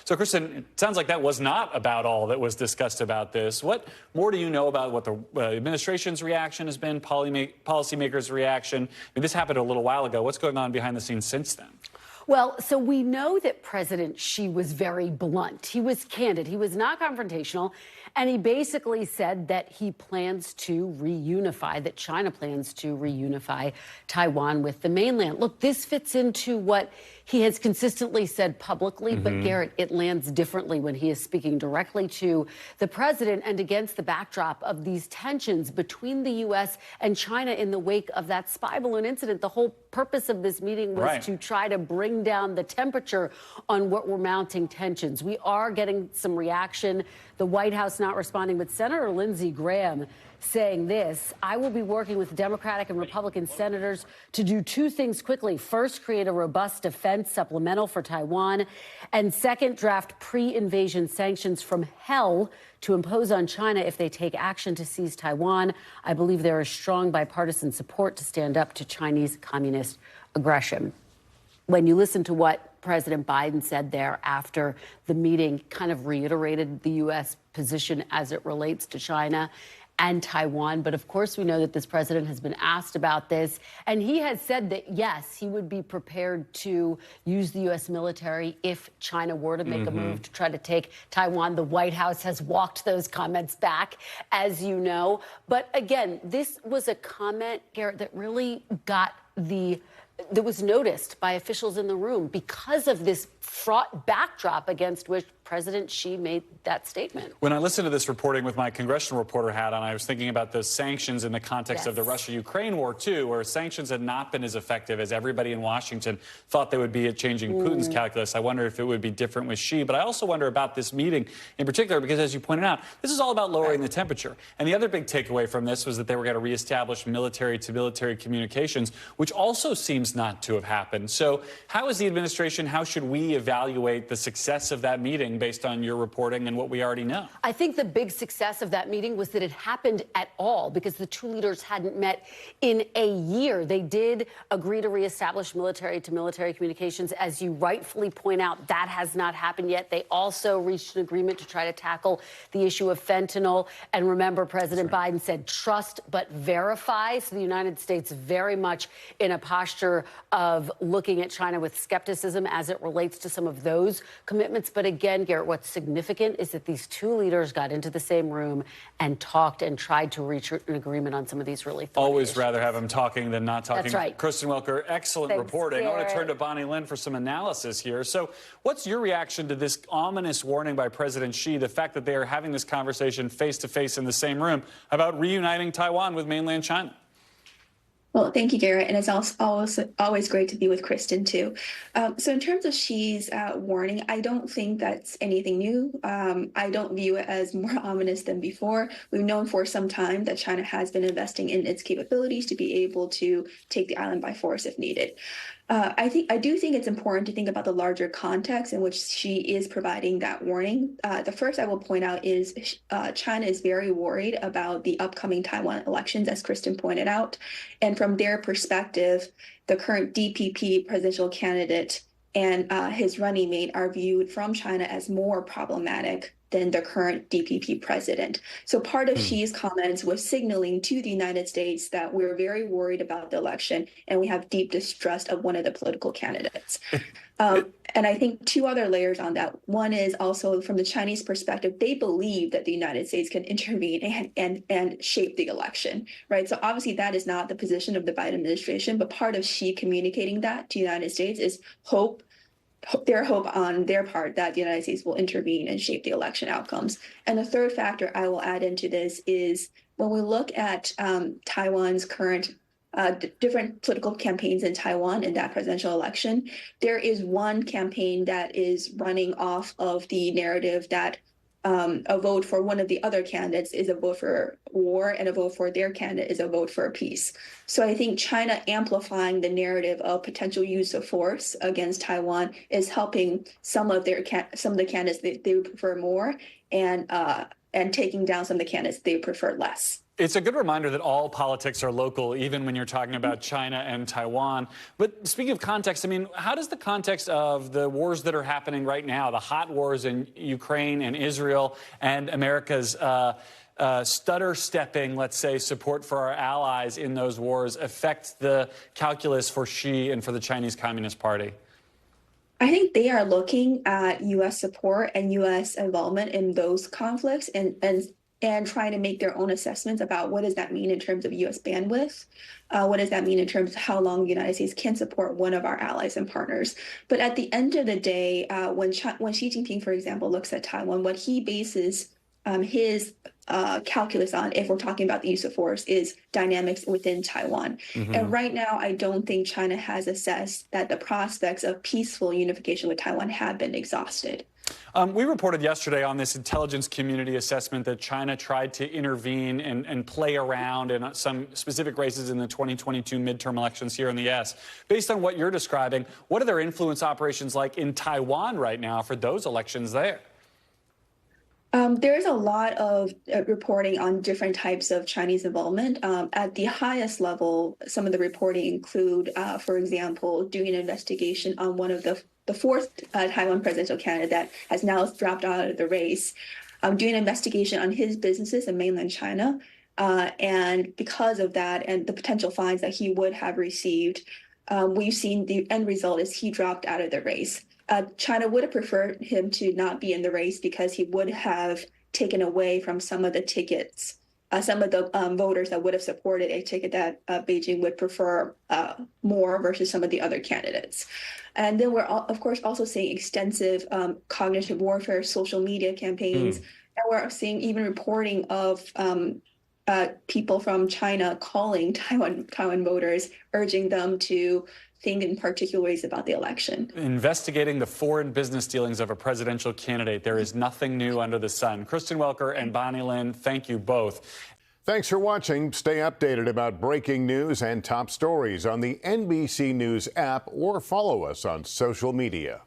So, Kristen, it sounds like that was not about all that was discussed about this. What more do you know about what the administration's reaction has been, policymakers' reaction? I mean, this happened a little while ago. What's going on behind the scenes since then? Well, so we know that President Xi was very blunt. He was candid. He was not confrontational. And he basically said that he plans to reunify, that China plans to reunify Taiwan with the mainland. Look, this fits into what he has consistently said publicly, but Garrett, it lands differently when he is speaking directly to the president and against the backdrop of these tensions between the U.S. and China in the wake of that spy balloon incident. The whole purpose of this meeting was to try to bring down the temperature on what were mounting tensions. We are getting some reaction. The White House not responding, but Senator Lindsey Graham saying this: I will be working with Democratic and Republican senators to do two things quickly. First, create a robust defense supplemental for Taiwan. And second, draft pre-invasion sanctions from hell to impose on China if they take action to seize Taiwan. I believe there is strong bipartisan support to stand up to Chinese communist aggression. When you listen to what President Biden said there after the meeting, kind of reiterated the U.S. position as it relates to China and Taiwan. But of course, we know that this president has been asked about this, and he has said that, yes, he would be prepared to use the U.S. military if China were to make a move to try to take Taiwan. The White House has walked those comments back, as you know. But again, this was a comment, Garrett, that really that was noticed by officials in the room because of this fraught backdrop against which President Xi made that statement. When I listened to this reporting with my congressional reporter hat on, I was thinking about the sanctions in the context of the Russia-Ukraine war, too, where sanctions had not been as effective as everybody in Washington thought they would be at changing Putin's calculus. I wonder if it would be different with Xi. But I also wonder about this meeting in particular, because as you pointed out, this is all about lowering the temperature. And the other big takeaway from this was that they were going to reestablish military-to-military communications, which also seems not to have happened. So how is the administration, how should we evaluate the success of that meeting based on your reporting and what we already know? I think the big success of that meeting was that it happened at all because the two leaders hadn't met in a year. They did agree to reestablish military-to-military communications. As you rightfully point out, that has not happened yet. They also reached an agreement to try to tackle the issue of fentanyl. And remember, President Biden said trust but verify. So the United States very much in a posture of looking at China with skepticism as it relates to some of those commitments. But again, Garrett, what's significant is that these two leaders got into the same room and talked and tried to reach an agreement on some of these really thorny Always issues. rather have them talking than not talking. That's right. Kristen Welker, excellent reporting. Garrett. I want to turn to Bonny Lin for some analysis here. So what's your reaction to this ominous warning by President Xi, the fact that they are having this conversation face-to-face in the same room about reuniting Taiwan with mainland China? Well, thank you, Garrett. And it's also always great to be with Kristen, too. So in terms of Xi's warning, I don't think that's anything new. I don't view it as more ominous than before. We've known for some time that China has been investing in its capabilities to be able to take the island by force if needed. I do think it's important to think about the larger context in which Xi is providing that warning. The first I will point out is China is very worried about the upcoming Taiwan elections, as Kristen pointed out. And from their perspective, the current DPP presidential candidate and his running mate are viewed from China as more problematic than the current DPP president. So part of Xi's comments was signaling to the United States that we're very worried about the election and we have deep distrust of one of the political candidates. And I think two other layers on that. One is also from the Chinese perspective, they believe that the United States can intervene and shape the election, right? So obviously that is not the position of the Biden administration, but part of Xi communicating that to the United States is their hope on their part that the United States will intervene and shape the election outcomes. And the third factor I will add into this is when we look at Taiwan's current different political campaigns in Taiwan in that presidential election, there is one campaign that is running off of the narrative that a vote for one of the other candidates is a vote for war and a vote for their candidate is a vote for peace. So I think China amplifying the narrative of potential use of force against Taiwan is helping some of the candidates they would prefer more and taking down some of the candidates they prefer less. It's a good reminder that all politics are local, even when you're talking about China and Taiwan. But speaking of context, I mean, how does the context of the wars that are happening right now, the hot wars in Ukraine and Israel, and America's stutter-stepping, let's say, support for our allies in those wars affect the calculus for Xi and for the Chinese Communist Party? I think they are looking at U.S. support and U.S. involvement in those conflicts and trying to make their own assessments about what does that mean in terms of U.S. bandwidth, what does that mean in terms of how long the United States can support one of our allies and partners. But at the end of the day, when Xi Jinping, for example, looks at Taiwan, what he bases his calculus on, if we're talking about the use of force, is dynamics within Taiwan. And right now, I don't think China has assessed that the prospects of peaceful unification with Taiwan have been exhausted. We reported yesterday on this intelligence community assessment that China tried to intervene and play around in some specific races in the 2022 midterm elections here in the U.S. Based on what you're describing, what are their influence operations like in Taiwan right now for those elections there? There's a lot of reporting on different types of Chinese involvement. At the highest level, some of the reporting include, for example, doing an investigation on one of the fourth Taiwan presidential candidate that has now dropped out of the race, doing an investigation on his businesses in mainland China. And because of that and the potential fines that he would have received, we've seen the end result is he dropped out of the race. China would have preferred him to not be in the race because he would have taken away from some of the tickets, some of the voters that would have supported a ticket that Beijing would prefer more versus some of the other candidates. And then we're, of course, also seeing extensive cognitive warfare, social media campaigns, and we're seeing even reporting of people from China calling Taiwan voters, urging them to think in particular ways about the election. Investigating the foreign business dealings of a presidential candidate. There is nothing new under the sun. Kristen Welker and Bonny Lin, thank you both. Thanks for watching. Stay updated about breaking news and top stories on the NBC News app or follow us on social media.